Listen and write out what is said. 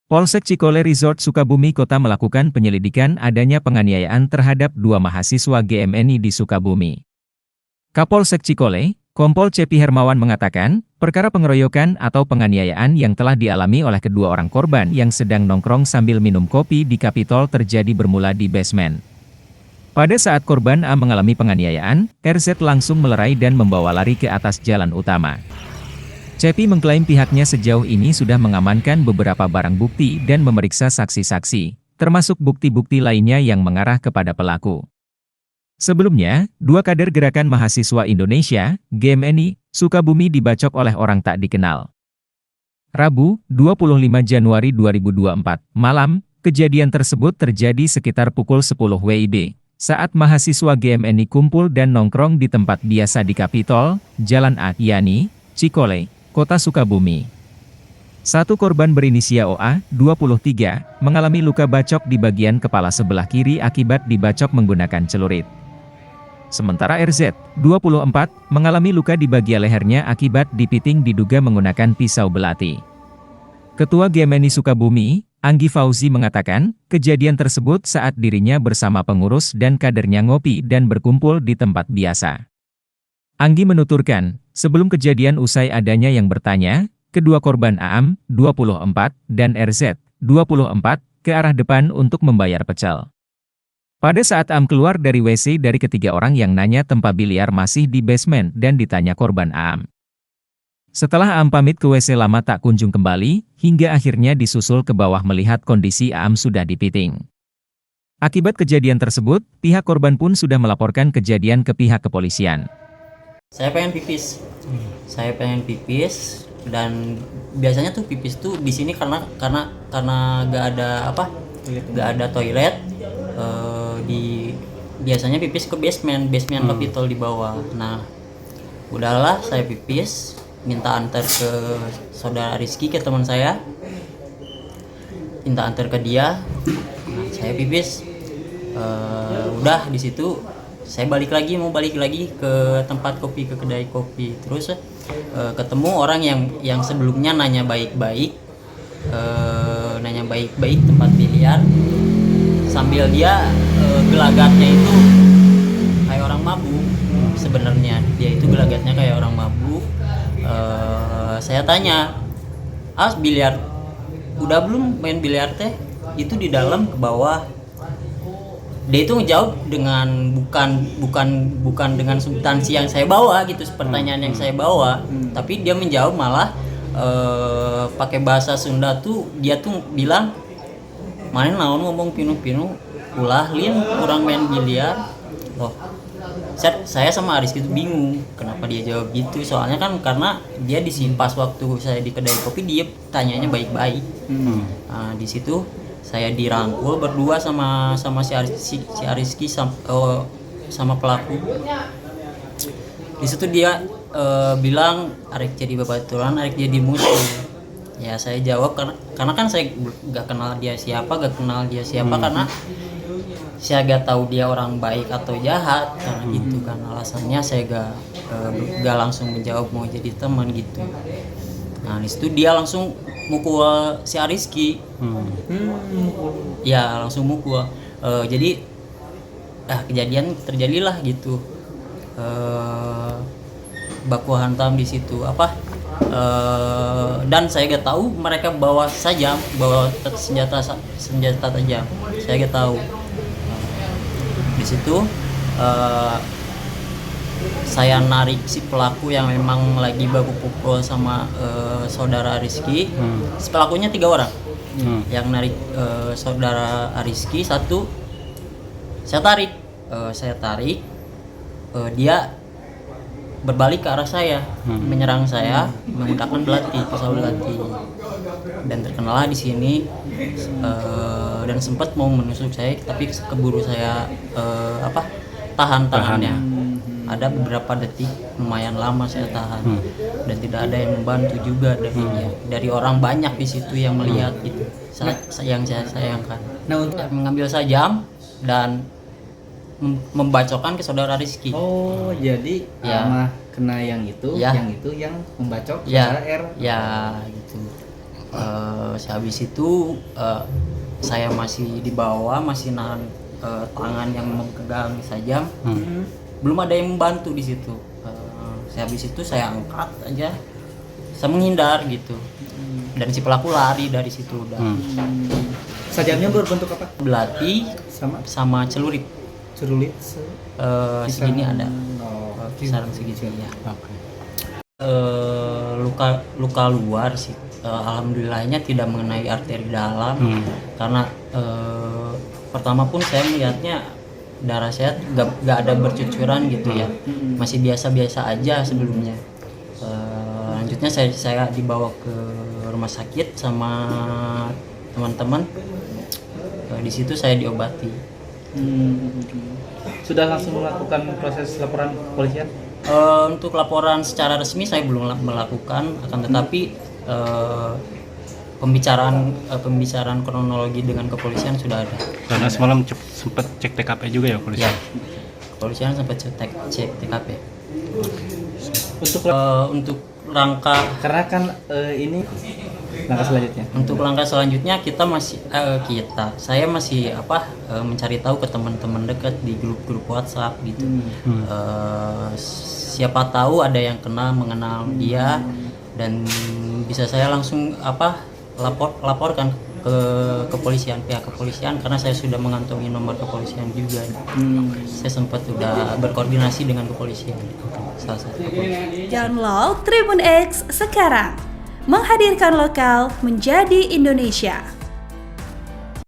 Polsek Cikole Resort Sukabumi Kota melakukan penyelidikan adanya penganiayaan terhadap 2 mahasiswa GMNI di Sukabumi. Kapolsek Cikole, Kompol Cepi Hermawan mengatakan, perkara pengeroyokan atau penganiayaan yang telah dialami oleh kedua orang korban yang sedang nongkrong sambil minum kopi di Kapitol terjadi bermula di basement. Pada saat korban A mengalami penganiayaan, RZ langsung melerai dan membawa lari ke atas jalan utama. Cepi mengklaim pihaknya sejauh ini sudah mengamankan beberapa barang bukti dan memeriksa saksi-saksi, termasuk bukti-bukti lainnya yang mengarah kepada pelaku. Sebelumnya, 2 kader Gerakan Mahasiswa Indonesia, GMNI, Sukabumi dibacok oleh orang tak dikenal. Rabu, 25 Januari 2024, malam, kejadian tersebut terjadi sekitar pukul 10 WIB, saat mahasiswa GMNI kumpul dan nongkrong di tempat biasa di Kapitol, Jalan A. Yani, Cikole, Kota Sukabumi. Satu korban berinisial OA, 23, mengalami luka bacok di bagian kepala sebelah kiri akibat dibacok menggunakan celurit. Sementara RZ, 24, mengalami luka di bagian lehernya akibat dipiting diduga menggunakan pisau belati. Ketua GMNI Sukabumi, Anggi Fauzi mengatakan, kejadian tersebut saat dirinya bersama pengurus dan kadernya ngopi dan berkumpul di tempat biasa. Anggi menuturkan, sebelum kejadian usai adanya yang bertanya, kedua korban AM, 24, dan RZ, 24, ke arah depan untuk membayar pecel. Pada saat AM keluar dari WC dari ketiga orang yang nanya tempat biliar masih di basement dan ditanya korban AM. Setelah AM pamit ke WC lama tak kunjung kembali, hingga akhirnya disusul ke bawah melihat kondisi AM sudah dipiting. Akibat kejadian tersebut, pihak korban pun sudah melaporkan kejadian ke pihak kepolisian. Saya pengen pipis dan biasanya tuh pipis tuh di sini karena nggak ada toilet. Biasanya pipis ke basement Kapitol di bawah. Nah, udahlah saya pipis, minta antar ke saudara Rizky, ke teman saya, minta antar ke dia. Nah, saya pipis, udah di situ. Saya balik lagi ke tempat kopi, ke kedai kopi. Terus ketemu orang yang sebelumnya nanya baik-baik tempat biliar, sambil dia gelagatnya itu kayak orang mabuk. Sebenarnya dia itu gelagatnya kayak orang mabuk. Saya tanya, biliar udah belum main biliar teh? Itu di dalam ke bawah. Dia itu ngejawab dengan bukan dengan substansi yang saya bawa gitu, pertanyaan yang saya bawa, tapi dia menjawab malah pakai bahasa Sunda tuh. Dia tuh bilang, "Mana naon ngomong pinu-pinu ulah lin kurang main biliar." Loh, saya sama Aris gitu bingung kenapa dia jawab gitu, soalnya kan karena dia pas waktu saya di kedai kopi dia tanyanya baik-baik. Nah, di situ saya dirangkul berdua sama si Ariski sama pelaku. Di situ dia bilang arek jadi babaturan, arek jadi musuh. Ya saya jawab karena kan saya gak kenal dia siapa, karena saya gak tahu dia orang baik atau jahat, karena gitu kan alasannya. Saya gak langsung menjawab mau jadi teman gitu. Nah, di situ dia langsung mukul si Ariski. Ya langsung mukul. Jadi kejadian terjadilah gitu. Baku hantam di situ dan saya gak tahu mereka bawa senjata tajam. Saya gak tahu. Di situ saya narik si pelaku yang memang lagi baku pukul sama saudara Rizky. Si pelakunya 3 orang. Yang narik saudara Rizky 1. Saya tarik. Dia berbalik ke arah saya, menyerang saya menggunakan pisau belati. Dan terkenalah di sini dan sempat mau menusuk saya, tapi keburu saya tahan tangannya. Ada beberapa detik, lumayan lama saya tahan, dan tidak ada yang membantu juga dari orang banyak di situ yang melihat itu. Yang saya sayangkan. Nah, untuk mengambil sajam dan membacokkan ke saudara Rizky. Oh, jadi ya. Kena yang itu, ya. yang membacok saudara R. Ya, gitu. Habis itu saya masih di bawah, masih nahan tangan yang memegang sajam. Belum ada yang membantu di situ. Habis itu saya angkat aja, saya menghindar gitu. Dan si pelaku lari dari situ udah. Sajamnya berbentuk apa? Belati sama celurit. Celurit Segini ada. Oh, Kisaran segini ya. Oke. Luka luar sih. Alhamdulillahnya tidak mengenai arteri dalam. Karena pertama pun saya melihatnya darah saya gak ada bercucuran gitu ya, masih biasa-biasa aja sebelumnya. Lanjutnya saya dibawa ke rumah sakit sama teman-teman. Di situ saya diobati. Sudah langsung melakukan proses laporan kepolisian? Untuk laporan secara resmi saya belum melakukan, akan tetapi pembicaraan kronologi dengan kepolisian sudah ada. Karena semalam sempat cek TKP juga ya polisi. Ya, kepolisian sempat cek TKP. Untuk rangka, Karena kan ini langkah selanjutnya. untuk langkah selanjutnya saya masih mencari tahu ke teman-teman dekat di grup-grup WhatsApp gitu. Siapa tahu ada yang mengenal dia dan bisa saya langsung laporkan ke kepolisian, pihak kepolisian, karena saya sudah mengantongi nomor kepolisian juga. Saya sempat sudah berkoordinasi dengan kepolisian. Salah satu kepolisian. Download Tribun X sekarang, menghadirkan lokal menjadi Indonesia.